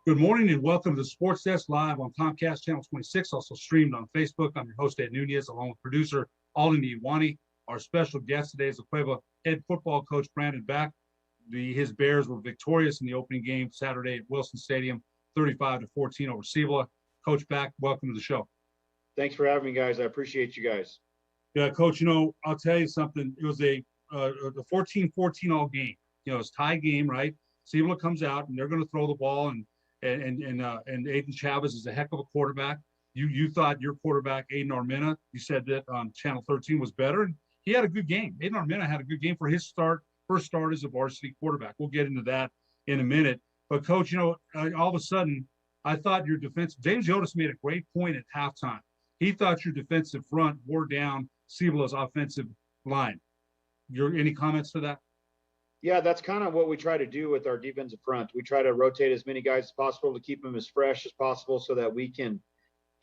Good morning and welcome to the Sports Desk live on Comcast Channel 26, also streamed on Facebook. I'm your host, Ed Nunez, along with producer Alden Iwani. Our special guest today is the Cueva head football coach, Brandon Back. His Bears were victorious in the opening game Saturday at Wilson Stadium, 35-14 over Cibola. Coach Back, welcome to the show. Thanks for having me, guys. I appreciate you guys. Yeah, Coach, I'll tell you something. It was a 14-14 all game. It's tie game, right? Cibola comes out, and they're going to throw the ball, and Aiden Chavez is a heck of a quarterback. You thought your quarterback, Aiden Armina, you said that on Channel 13 was better, and he had a good game. Aiden Armina had a good game for his first start as a varsity quarterback. We'll get into that in a minute. But, Coach, all of a sudden, I thought your defense – James Otis made a great point at halftime. He thought your defensive front wore down Cibola's offensive line. Any comments to that? Yeah, that's kind of what we try to do with our defensive front. We try to rotate as many guys as possible to keep them as fresh as possible so that we can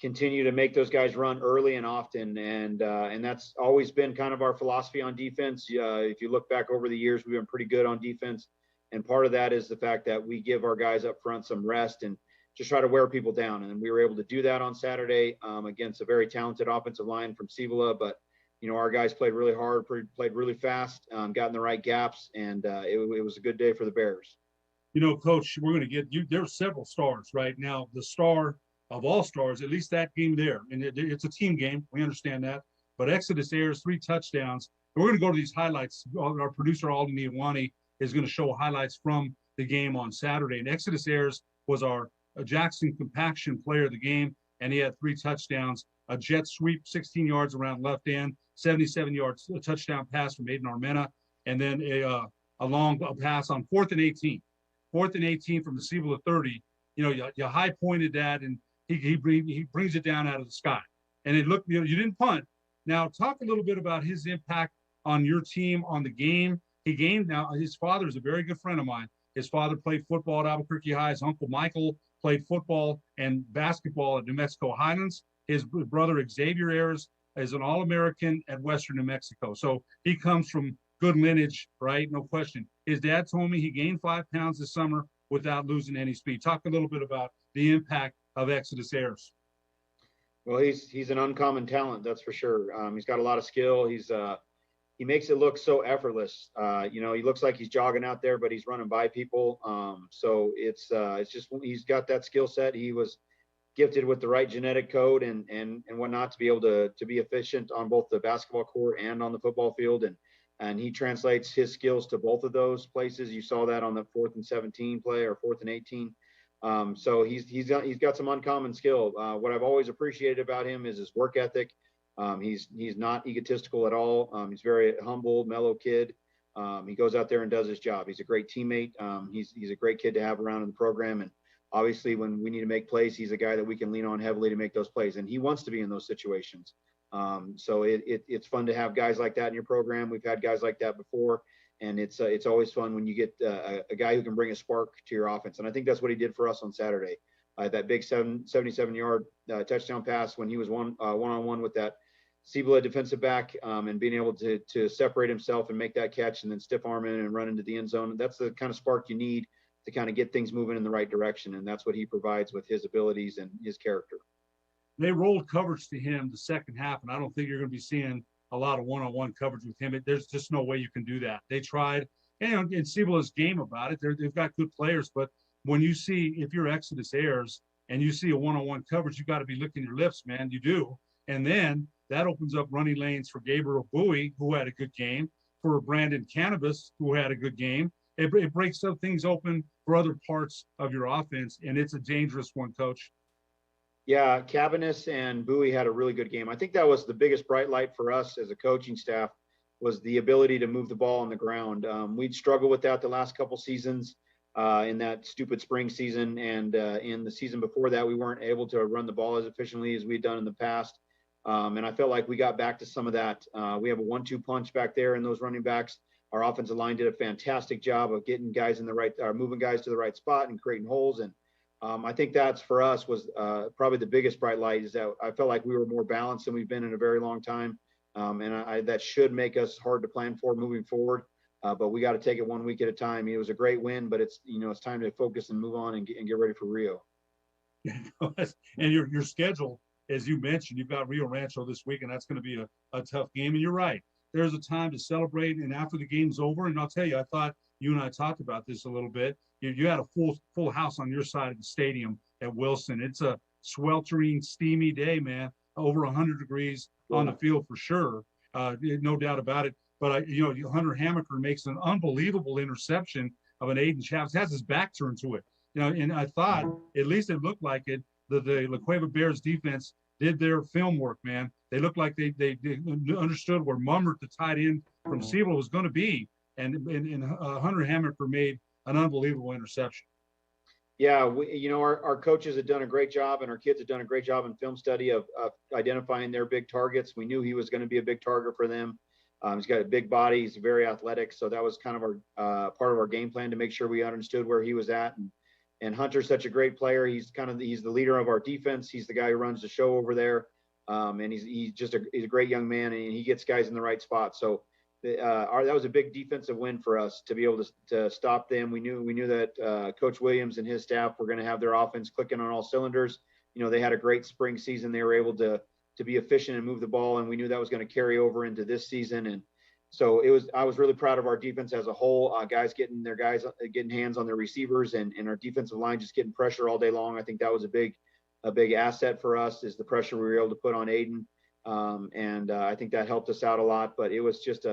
continue to make those guys run early and often. And that's always been kind of our philosophy on defense. If you look back over the years, we've been pretty good on defense. And part of that is the fact that we give our guys up front some rest and just try to wear people down. And we were able to do that on Saturday against a very talented offensive line from Cibola. But, our guys played really hard, played really fast, got in the right gaps, and it was a good day for the Bears. Coach, we're going to get you. There are several stars right now. The star of all stars, at least that game there. And it's a team game. We understand that. But Exodus Ayers, 3 touchdowns. And we're going to go to these highlights. Our producer, Alden Iwani, is going to show highlights from the game on Saturday. And Exodus Ayers was our Jackson Compaction player of the game, and he had 3 touchdowns, a jet sweep, 16 yards around left end, 77 yards, a touchdown pass from Aiden Armina, and then a long pass on 4th and 18. 4th and 18 from the Cibola 30. You high pointed that, and he brings it down out of the sky. And it looked, you didn't punt. Now, talk a little bit about his impact on your team, on the game. Now, his father is a very good friend of mine. His father played football at Albuquerque High. His uncle Michael played football and basketball at New Mexico Highlands. His brother Xavier Ayers is an All-American at Western New Mexico. So he comes from good lineage, right? No question. His dad told me he gained 5 pounds this summer without losing any speed. Talk a little bit about the impact of Exodus Ayers. Well, he's an uncommon talent, that's for sure. He's got a lot of skill. He makes it look so effortless. He looks like he's jogging out there, but he's running by people. So it's just he's got that skill set. He was gifted with the right genetic code and whatnot to be able to be efficient on both the basketball court and on the football field. And he translates his skills to both of those places. You saw that on the 4th and 17 play or 4th and 18. So he's got some uncommon skill. What I've always appreciated about him is his work ethic. He's not egotistical at all. He's very humble, mellow kid. He goes out there and does his job. He's a great teammate. He's a great kid to have around in the program. And obviously, when we need to make plays, he's a guy that we can lean on heavily to make those plays. And he wants to be in those situations. So it's fun to have guys like that in your program. We've had guys like that before. And it's always fun when you get a guy who can bring a spark to your offense. And I think that's what he did for us on Saturday. That big 77-yard touchdown pass when he was one-on-one with that Cibola defensive back and being able to separate himself and make that catch and then stiff arm in and run into the end zone. That's the kind of spark you need to kind of get things moving in the right direction. And that's what he provides with his abilities and his character. They rolled coverage to him the second half, and I don't think you're going to be seeing a lot of one-on-one coverage with him. There's just no way you can do that. They tried, and Cibola's game about it. They've got good players, but when you see, if you're Exodus Ayers and you see a one-on-one coverage, you got to be licking your lips, man. You do. And then that opens up running lanes for Gabriel Bowie, who had a good game, for Brandon Cannabis, who had a good game. It breaks up things open for other parts of your offense, and it's a dangerous one, Coach. Yeah, Cabanis and Bowie had a really good game. I think that was the biggest bright light for us as a coaching staff was the ability to move the ball on the ground. We'd struggled with that the last couple seasons in that stupid spring season. And in the season before that, we weren't able to run the ball as efficiently as we'd done in the past. And I felt like we got back to some of that. We have a 1-2 punch back there in those running backs. Our offensive line did a fantastic job of getting guys in the right, moving guys to the right spot and creating holes. And I think that's for us was probably the biggest bright light is that I felt like we were more balanced than we've been in a very long time. And that should make us hard to plan for moving forward. but we got to take it 1 week at a time. It was a great win, but it's time to focus and move on and get ready for Rio. And your schedule, as you mentioned, you've got Rio Rancho this week, and that's going to be a tough game. And you're right. There's a time to celebrate, and after the game's over, and I'll tell you, I thought you and I talked about this a little bit. You had a full house on your side of the stadium at Wilson. It's a sweltering, steamy day, man. Over 100 degrees on the field for sure, no doubt about it. But Hunter Hammaker makes an unbelievable interception of an Aiden Chaps. Has his back turned to it. And I thought, at least it looked like it, the La Cueva Bears defense did their film work, man. They looked like they understood where Mummert, the tight end from Siebel, was going to be. And Hunter Hammaker made an unbelievable interception. Yeah, our coaches have done a great job, and our kids have done a great job in film study of identifying their big targets. We knew he was going to be a big target for them. He's got a big body. He's very athletic. So that was kind of our part of our game plan to make sure we understood where he was at. And Hunter's such a great player. He's the leader of our defense. He's the guy who runs the show over there. And he's a great young man, and he gets guys in the right spot. So that was a big defensive win for us to be able to stop them. We knew that Coach Williams and his staff were going to have their offense clicking on all cylinders. They had a great spring season. They were able to be efficient and move the ball, and we knew that was going to carry over into this season. And so I was really proud of our defense as a whole. Guys getting hands on their receivers, and our defensive line just getting pressure all day long. I think that was a big asset for us, is the pressure we were able to put on Aiden. And I think that helped us out a lot. But it was just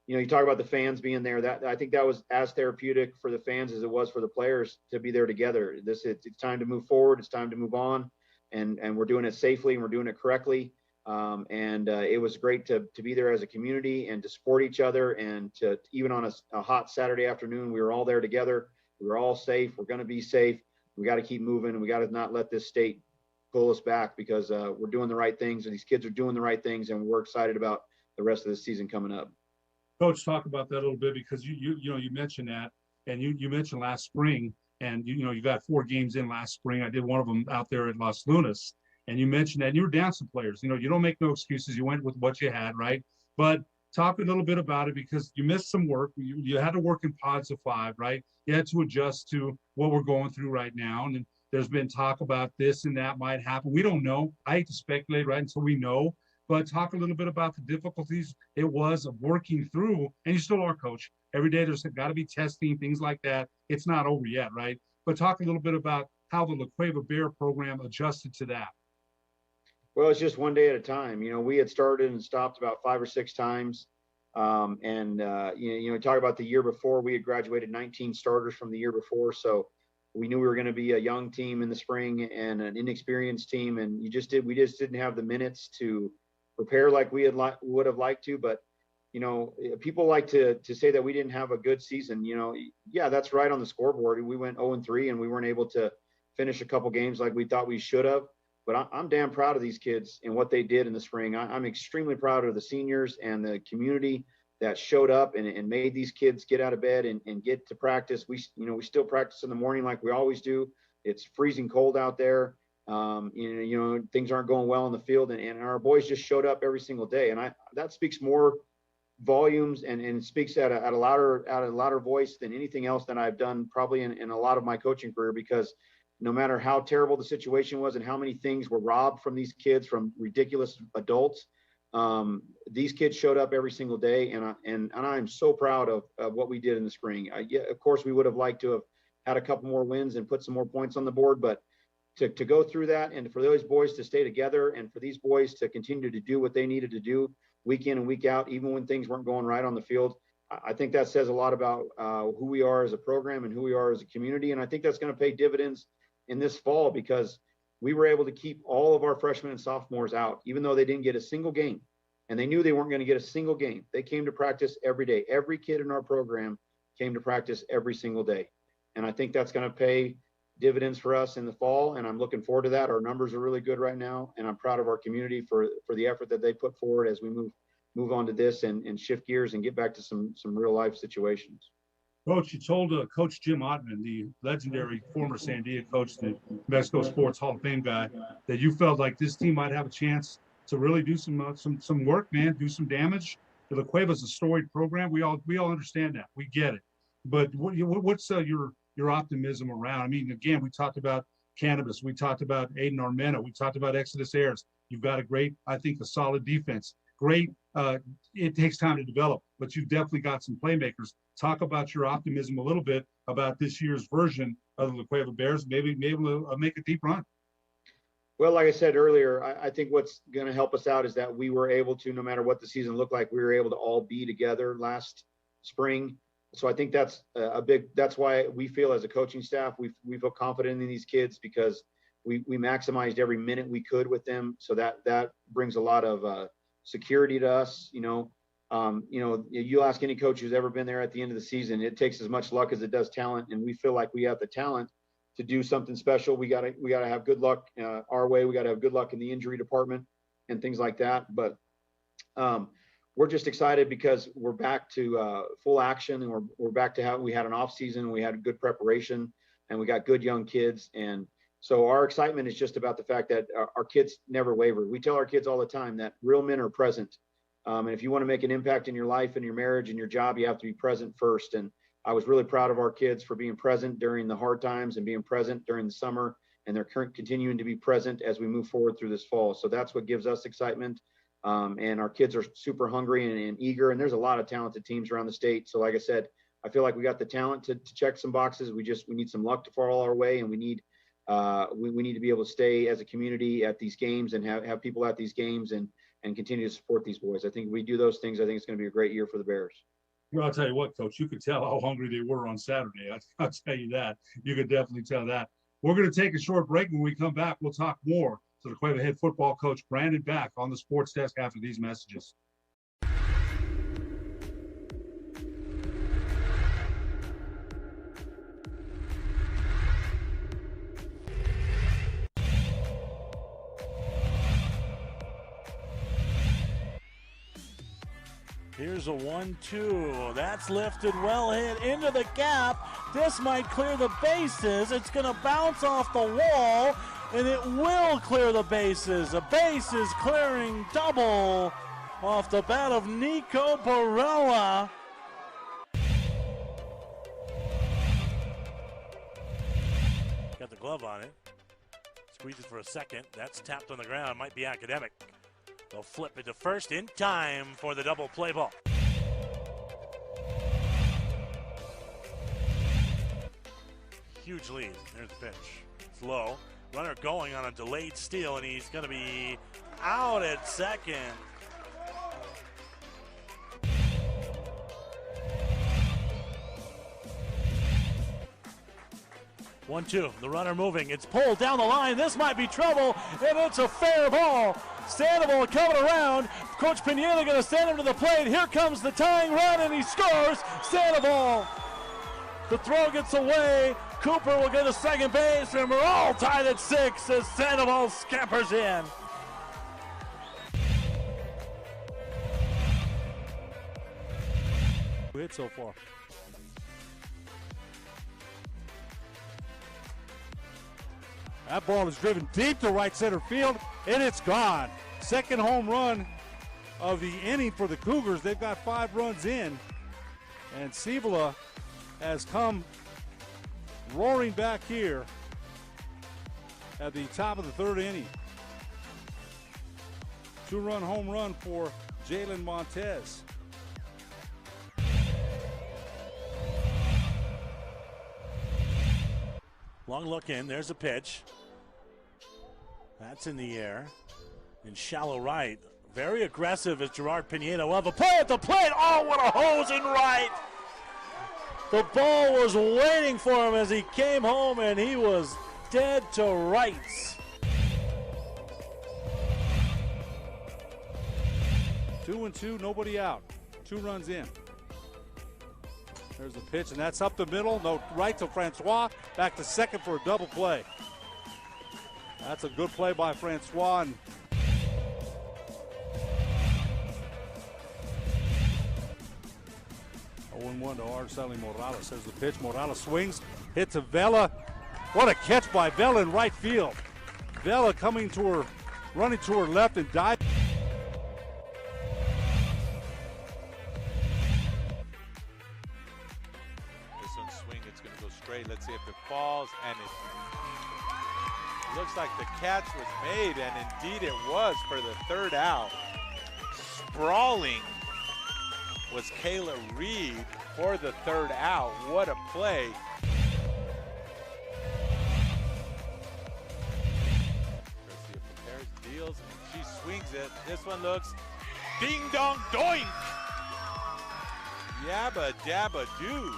you talk about the fans being there. That I think that was as therapeutic for the fans as it was for the players to be there together. It's time to move forward. It's time to move on, and we're doing it safely and we're doing it correctly. It was great to be there as a community and to support each other, and to even on a hot Saturday afternoon, we were all there together. We were all safe. We're going to be safe. We got to keep moving. We got to not let this state pull us back, because we're doing the right things, and these kids are doing the right things, and we're excited about the rest of the season coming up. Coach, talk about that a little bit, because you mentioned that, and you mentioned last spring, and you got 4 games in last spring. I did one of them out there at Las Lunas, and you mentioned that, and you were down some players. You don't make no excuses. You went with what you had, right? But talk a little bit about it, because you missed some work. You had to work in pods of 5, right? You had to adjust to what we're going through right now, and there's been talk about this and that might happen. We don't know. I hate to speculate right until we know. But talk a little bit about the difficulties it was of working through, and you still are, Coach. Every day there's got to be testing, things like that. It's not over yet, right? But talk a little bit about how the La Cueva Bear program adjusted to that. Well, it's just one day at a time. We had started and stopped about 5 or 6 times. Talk about the year before, we had graduated 19 starters from the year before. So we knew we were going to be a young team in the spring and an inexperienced team. And we just didn't have the minutes to prepare like we would have liked to. But people like to say that we didn't have a good season. Yeah, that's right on the scoreboard. We went 0-3, and we weren't able to finish a couple games like we thought we should have. But I'm damn proud of these kids and what they did in the spring. I'm extremely proud of the seniors and the community that showed up and made these kids get out of bed and get to practice. We still practice in the morning like we always do. It's freezing cold out there. Things aren't going well in the field, and our boys just showed up every single day. And that speaks more volumes and speaks at a louder voice than anything else that I've done probably in a lot of my coaching career, because no matter how terrible the situation was and how many things were robbed from these kids from ridiculous adults, these kids showed up every single day. And I'm so proud of what we did in the spring. Of course, we would have liked to have had a couple more wins and put some more points on the board, but to go through that, and for those boys to stay together, and for these boys to continue to do what they needed to do week in and week out, even when things weren't going right on the field, I think that says a lot about who we are as a program and who we are as a community. And I think that's going to pay dividends in this fall, because we were able to keep all of our freshmen and sophomores out, even though they didn't get a single game, and they knew they weren't going to get a single game. They came to practice every day. Every kid in our program came to practice every single day. And I think that's going to pay dividends for us in the fall, and I'm looking forward to that. Our numbers are really good right now, and I'm proud of our community for the effort that they put forward as we move on to this and shift gears and get back to some real life situations. Coach, you told Coach Jim Ottman, the legendary former Sandia coach, the Mexico Sports Hall of Fame guy, that you felt like this team might have a chance to really do some work, man, do some damage. The Cueva's a storied program. We all understand that. We get it. But what's your optimism around? I mean, again, we talked about cannabis. We talked about Aiden Armena. We talked about Exodus Ayers. You've got a solid defense. Great. It takes time to develop, but you've definitely got some playmakers. Talk about your optimism a little bit about this year's version of the La Cueva Bears. Maybe we'll make a deep run. Well, like I said earlier, I think what's going to help us out is that we were able to, no matter what the season looked like, we were able to all be together last spring. So I think that's that's why we feel as a coaching staff, we feel confident in these kids because we maximized every minute we could with them. So that brings a lot of security to us. You ask any coach who's ever been there at the end of the season, it takes as much luck as it does talent. And we feel like we have the talent to do something special. We gotta have good luck our way. We gotta have good luck in the injury department and things like that. But we're just excited because we're back to full action, and we're back to how we had an off season. We had good preparation, and we got good young kids. And so our excitement is just about the fact that our kids never waver. We tell our kids all the time that real men are present. And if you want to make an impact in your life and your marriage and your job, you have to be present first. And I was really proud of our kids for being present during the hard times and being present during the summer. And they're continuing to be present as we move forward through this fall. So that's what gives us excitement. And our kids are super hungry and eager. And there's a lot of talented teams around the state. So like I said, I feel like we got the talent to check some boxes. We need some luck to fall our way. And we need to be able to stay as a community at these games and have people at these games and continue to support these boys. I think if we do those things, I think it's going to be a great year for the Bears. Well, I'll tell you what, Coach, you could tell how hungry they were on Saturday. I'll tell you that. You could definitely tell that. We're going to take a short break. When we come back, we'll talk more to the Cueva head football coach, Brandon Back, on the sports desk after these messages. Here's a 1-2. That's lifted, well hit into the gap. This might clear the bases. It's going to bounce off the wall, and it will clear the bases. A bases clearing double off the bat of Nico Barella. Got the glove on it. Squeezes for a second. That's tapped on the ground. Might be academic. They'll flip it to first in time for the double play ball. Huge lead. There's the pitch. It's low. Runner going on a delayed steal, and he's going to be out at second. One-two. The runner moving. It's pulled down the line. This might be trouble, and it's a fair ball. Sandoval coming around. Coach Pineda going to send him to the plate. Here comes the tying run, and he scores. Sandoval. The throw gets away. Cooper will get to second base, and we're all tied at 6 as Sandoval scampers in. Hit so far. That ball is driven deep to right center field, and it's gone. Second home run of the inning for the Cougars. They've got 5 runs in, and Civila has come roaring back here at the top of the 3rd inning. 2-run home run for Jalen Montez. Long look in. There's a pitch. That's in the air. In shallow right. Very aggressive as Gerard Pineda will have a play at the plate. Oh, what a hose in right. The ball was waiting for him as he came home, and he was dead to rights. 2-2, nobody out. 2 runs in. There's the pitch, and that's up the middle. No, right to Francois. Back to second for a double play. That's a good play by Francois. And 0-1 to Araceli Morales. There's the pitch. Morales swings, hits to Vela. What a catch by Vela in right field. Vela coming to her, running to her left and diving. Let's see if it falls, and it looks like the catch was made, and indeed it was for the third out. Sprawling was Kayla Reed for the third out. What a play. Garcia prepares, deals, and she swings it. This one looks ding dong doink. Yabba dabba doo.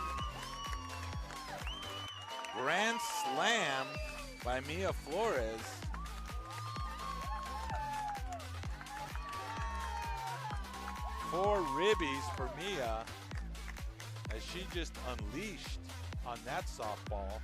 Grand slam by Mia Flores. Four ribbies for Mia as she just unleashed on that softball.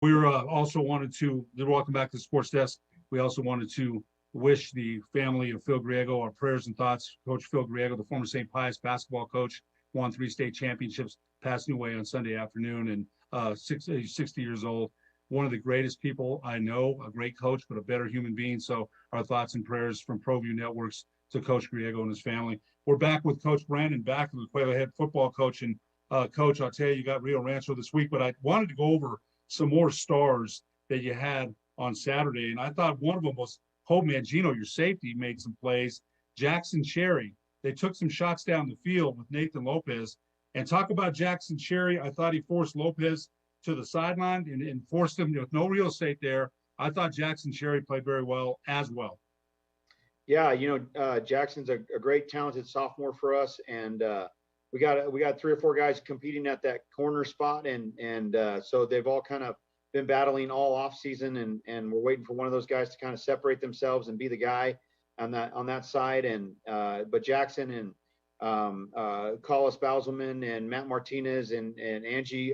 We were also wanted to welcome back to the sports desk. We also wanted to wish the family of Phil Griego our prayers and thoughts. Coach Phil Griego, the former St. Pius basketball coach, won 3 state championships, passed away on Sunday afternoon, and 60 years old. One of the greatest people I know, a great coach, but a better human being. So our thoughts and prayers from ProView Networks to Coach Griego and his family. We're back with Coach Brandon, back with the Cueva head football coach. And Coach, I'll tell you got Rio Rancho this week, but I wanted to go over some more stars that you had on Saturday. And I thought one of them was Hope Mangino, your safety, made some plays. Jackson Cherry, they took some shots down the field with Nathan Lopez. And talk about Jackson Cherry, I thought he forced Lopez to the sideline and forced him with no real estate there. I thought Jackson Cherry played very well as well. Yeah, Jackson's a great, talented sophomore for us, and we got 3 or 4 guys competing at that corner spot, and so they've all kind of been battling all off season, and we're waiting for one of those guys to kind of separate themselves and be the guy on that side. And but Jackson and Collis Bauselman and Matt Martinez and Angie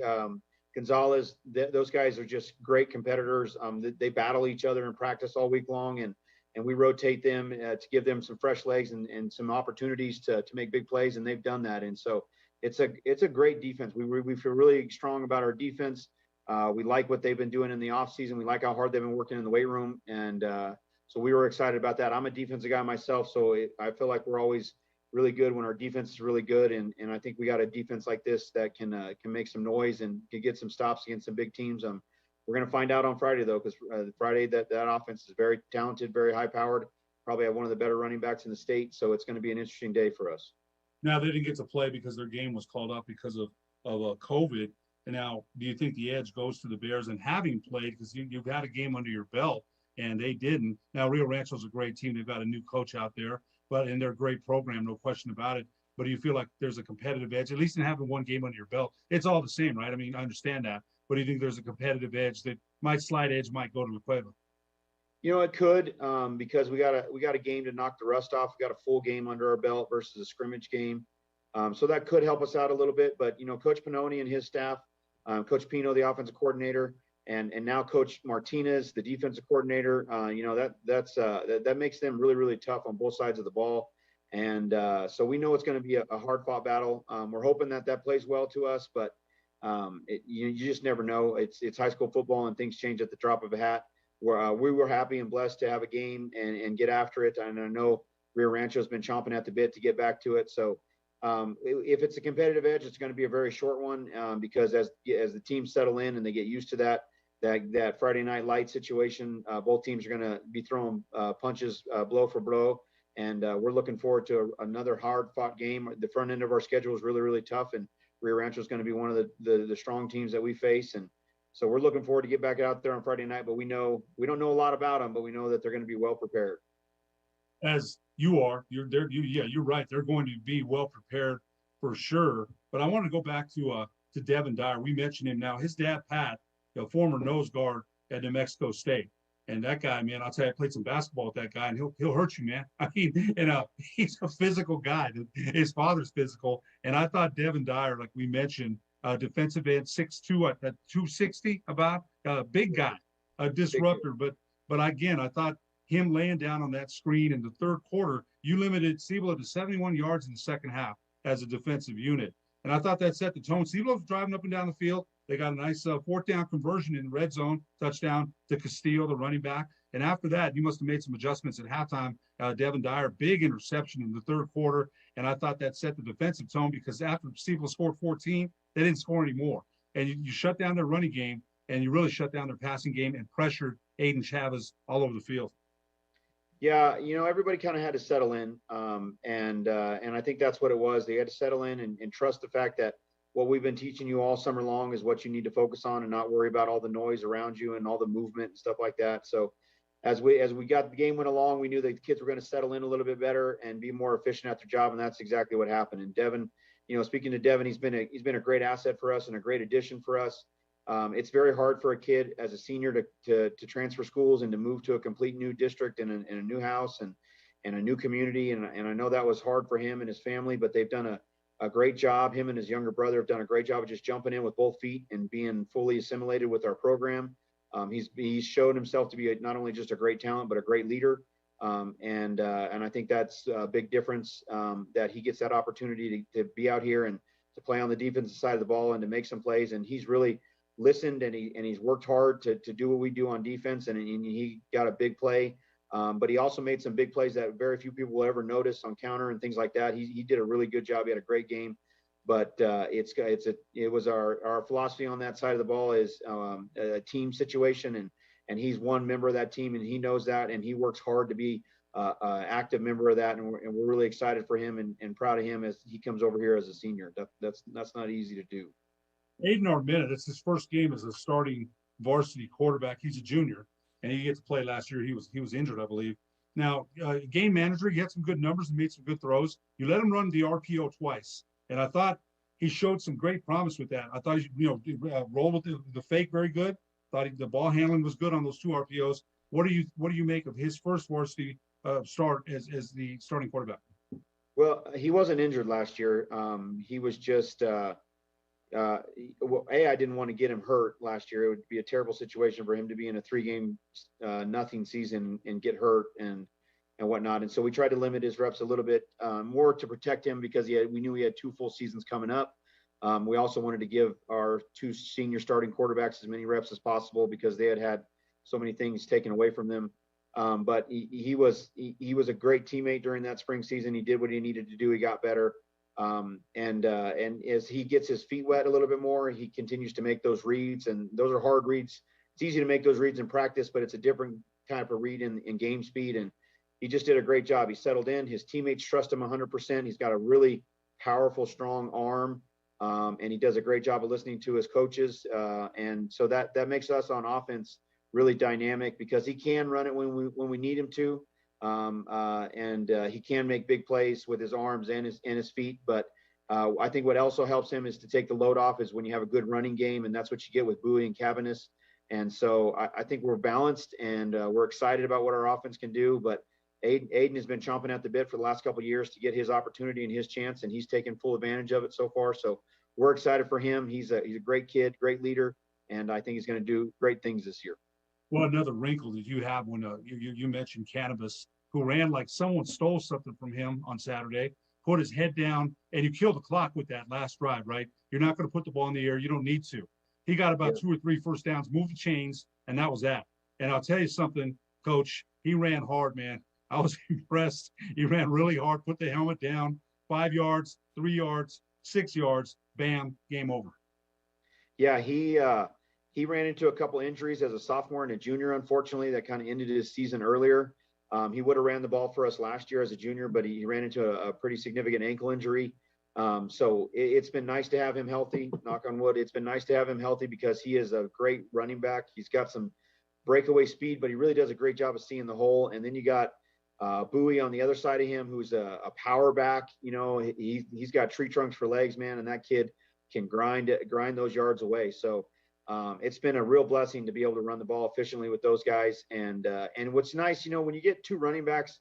Gonzalez, those guys are just great competitors. They battle each other in practice all week long, and we rotate them to give them some fresh legs and some opportunities to make big plays, and they've done that. And so it's a great defense. We feel really strong about our defense. We like what they've been doing in the offseason. We like how hard they've been working in the weight room, and so we were excited about that. I'm a defensive guy myself, so I feel like we're always really good when our defense is really good, and I think we got a defense like this that can make some noise and can get some stops against some big teams. We're going to find out on Friday, though, because Friday that offense is very talented, very high-powered, probably have one of the better running backs in the state. So it's going to be an interesting day for us. Now, they didn't get to play because their game was called up because of COVID. And now, do you think the edge goes to the Bears and having played, because you've had a game under your belt and they didn't? Now, Rio Rancho's a great team. They've got a new coach out there, and they're a great program, no question about it. But do you feel like there's a competitive edge, at least in having one game under your belt? It's all the same, right? I mean, I understand that. But do you think there's a competitive edge that slight edge might go to La Cueva? It could, because we got a game to knock the rust off. We got a full game under our belt versus a scrimmage game. So that could help us out a little bit. But, Coach Pannoni and his staff, Coach Pino, the offensive coordinator, and now Coach Martinez, the defensive coordinator, that makes them really, really tough on both sides of the ball. And so we know it's going to be a hard-fought battle. We're hoping that plays well to us, but you just never know. It's high school football, and things change at the drop of a hat. We were happy and blessed to have a game and get after it. And I know Rio Rancho has been chomping at the bit to get back to it. So if it's a competitive edge, it's going to be a very short one, because as the teams settle in and they get used to that Friday night light situation, both teams are going to be throwing punches blow for blow. And we're looking forward to another hard-fought game. The front end of our schedule is really, really tough, and Rio Rancho is going to be one of the strong teams that we face. And so we're looking forward to get back out there on Friday night. But we don't know a lot about them, but we know that they're going to be well prepared. As you are, you're right. They're going to be well prepared for sure. But I want to go back to to Devin Dyer. We mentioned him now. His dad, Pat, the former nose guard at New Mexico State. And that guy, man, I'll tell you, I played some basketball with that guy, and he'll hurt you, man. I mean, he's a physical guy. His father's physical, and I thought Devin Dyer, like we mentioned, defensive end, 6'2", at 260, about big guy, a disruptor. But again, I thought him laying down on that screen in the third quarter, you limited Cibola to 71 yards in the second half as a defensive unit, and I thought that set the tone. Cibola was driving up and down the field. They got a nice fourth down conversion in the red zone, touchdown to Castillo, the running back. And after that, you must have made some adjustments at halftime. Devin Dyer, big interception in the third quarter. And I thought that set the defensive tone because after Cibola scored 14, they didn't score anymore. And you shut down their running game, and you really shut down their passing game and pressured Aiden Chavez all over the field. Yeah, everybody kind of had to settle in, and I think that's what it was. They had to settle in and trust the fact that what we've been teaching you all summer long is what you need to focus on and not worry about all the noise around you and all the movement and stuff like that. So as we got the game went along, we knew that the kids were going to settle in a little bit better and be more efficient at their job, and that's exactly what happened. And Devin, speaking to Devin, he's been a great asset for us and a great addition for us. It's very hard for a kid as a senior to transfer schools and to move to a complete new district and a new house and a new community. And I know that was hard for him and his family, but they've done a great job. Him and his younger brother have done a great job of just jumping in with both feet and being fully assimilated with our program. He's shown himself to be not only just a great talent, but a great leader. And I think that's a big difference, that he gets that opportunity to be out here and to play on the defensive side of the ball and to make some plays. And he's really listened and he's worked hard to do what we do on defense. And he got a big play. But he also made some big plays that very few people will ever notice on counter and things like that. He did a really good job. He had a great game. But it was our philosophy on that side of the ball is a team situation, and he's one member of that team, and he knows that, and he works hard to be an active member of that, and we're really excited for him and proud of him as he comes over here as a senior. That's not easy to do. Aiden Armenta, it's his first game as a starting varsity quarterback. He's a junior, and he gets to play last year. He was injured, I believe. Now, game manager, he had some good numbers and made some good throws. You let him run the RPO twice, and I thought he showed some great promise with that. I thought rolled with the fake very good. Thought the ball handling was good on those two RPOs. What do you make of his first varsity start as the starting quarterback? Well, he wasn't injured last year. He was just I didn't want to get him hurt last year. It would be a terrible situation for him to be in a 3-game nothing season and get hurt and whatnot. And so we tried to limit his reps a little bit more to protect him because we knew he had 2 full seasons coming up. We also wanted to give our 2 senior starting quarterbacks as many reps as possible because they had so many things taken away from them. But he was a great teammate during that spring season. He did what he needed to do. He got better. And as he gets his feet wet a little bit more, he continues to make those reads, and those are hard reads. It's easy to make those reads in practice, but it's a different type of read in game speed. And he just did a great job. He settled in. His teammates trust him 100%. He's got a really powerful, strong arm. And he does a great job of listening to his coaches. And so that makes us on offense really dynamic because he can run it when we need him to. And he can make big plays with his arms and his feet. But I think what also helps him is to take the load off is when you have a good running game, and that's what you get with Bowie and Cavanis. And so I think we're balanced, and we're excited about what our offense can do. But Aiden has been chomping at the bit for the last couple of years to get his opportunity and his chance, and he's taken full advantage of it so far. So we're excited for him. He's a great kid, great leader, and I think he's going to do great things this year. Well, another wrinkle that you have when you mentioned Cannabis, who ran like someone stole something from him on Saturday, put his head down, and you killed the clock with that last drive, right? You're not going to put the ball in the air. You don't need to. He got about 2 or 3 first downs, moved the chains, and that was that. And I'll tell you something, Coach, he ran hard, man. I was impressed. He ran really hard, put the helmet down, 5 yards, 3 yards, 6 yards, bam, game over. Yeah, he ran into a couple injuries as a sophomore and a junior, unfortunately, that kind of ended his season earlier. He would have ran the ball for us last year as a junior, but he ran into a pretty significant ankle injury. So it's been nice to have him healthy, knock on wood. It's been nice to have him healthy because he is a great running back. He's got some breakaway speed, but he really does a great job of seeing the hole. And then you got Bowie on the other side of him, who's a power back. He's got tree trunks for legs, man. And that kid grind those yards away. So it's been a real blessing to be able to run the ball efficiently with those guys. And what's nice, when you get 2 running backs,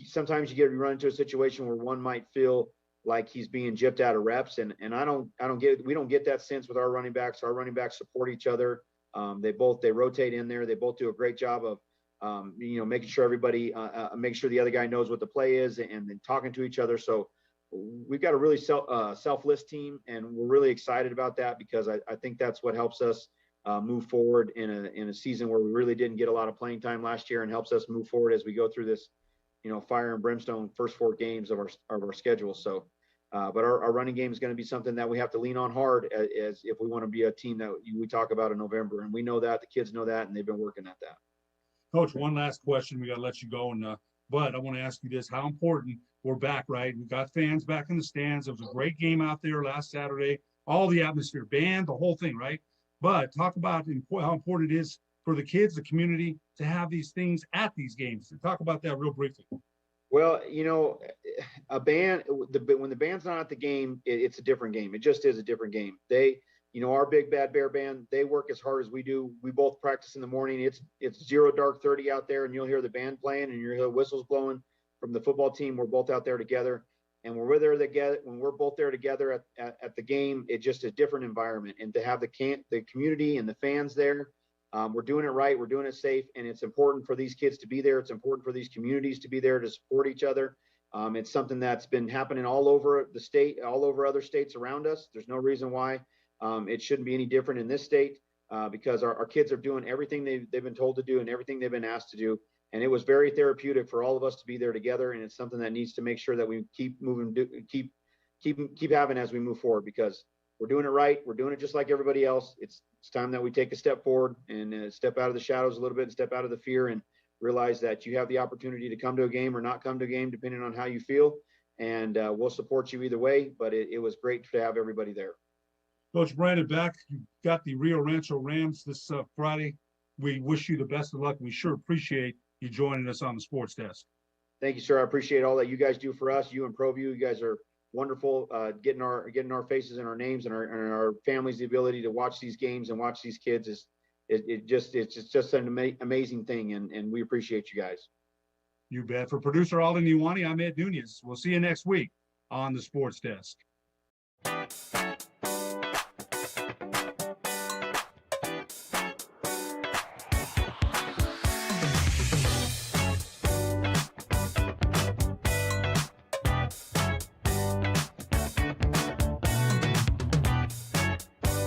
sometimes you run into a situation where one might feel like he's being gypped out of reps. And we don't get that sense with our running backs. Our running backs support each other. They rotate in there. They both do a great job of, making sure everybody, make sure the other guy knows what the play is and then talking to each other. So we've got a really selfless team, and we're really excited about that because I think that's what helps us move forward in a season where we really didn't get a lot of playing time last year, and helps us move forward as we go through this, fire and brimstone first 4 games of our schedule. So, but our running game is going to be something that we have to lean on hard as if we want to be a team that we talk about in November, and we know that, the kids know that, and they've been working at that. Coach, one last question. We got to let you go, but I want to ask you this: how important? We're back, right? We got fans back in the stands. It was a great game out there last Saturday. All the atmosphere, band, the whole thing, right? But talk about how important it is for the kids, the community, to have these things at these games. Talk about that real briefly. Well, a band, when the band's not at the game, it's a different game. It just is a different game. Our Big Bad Bear Band, they work as hard as we do. We both practice in the morning. It's 0 dark 30 out there, and you'll hear the band playing and you'll hear whistles blowing from the football team. We're both out there together, and when we're both there together at the game, it's just a different environment. And to have the community and the fans there, we're doing it right, we're doing it safe, and it's important for these kids to be there. It's important for these communities to be there to support each other. It's something that's been happening all over the state, all over other states around us. There's no reason why it shouldn't be any different in this state, because our kids are doing everything they've been told to do and everything they've been asked to do. And it was very therapeutic for all of us to be there together. And it's something that needs to make sure that we keep moving, keep having as we move forward, because we're doing it right. We're doing it just like everybody else. It's time that we take a step forward and step out of the shadows a little bit and step out of the fear and realize that you have the opportunity to come to a game or not come to a game, depending on how you feel. And we'll support you either way, but it was great to have everybody there. Coach Brandon Beck, you got the Rio Rancho Rams this Friday. We wish you the best of luck. We sure appreciate you joining us on the sports desk. Thank you, sir. I appreciate all that you guys do for us. You and ProView, you guys are wonderful. Getting our faces and our names and our families the ability to watch these games and watch these kids it's just an amazing thing, and we appreciate you guys. You bet. For producer Alden Iwani, I'm Ed Nunez. We'll see you next week on the sports desk.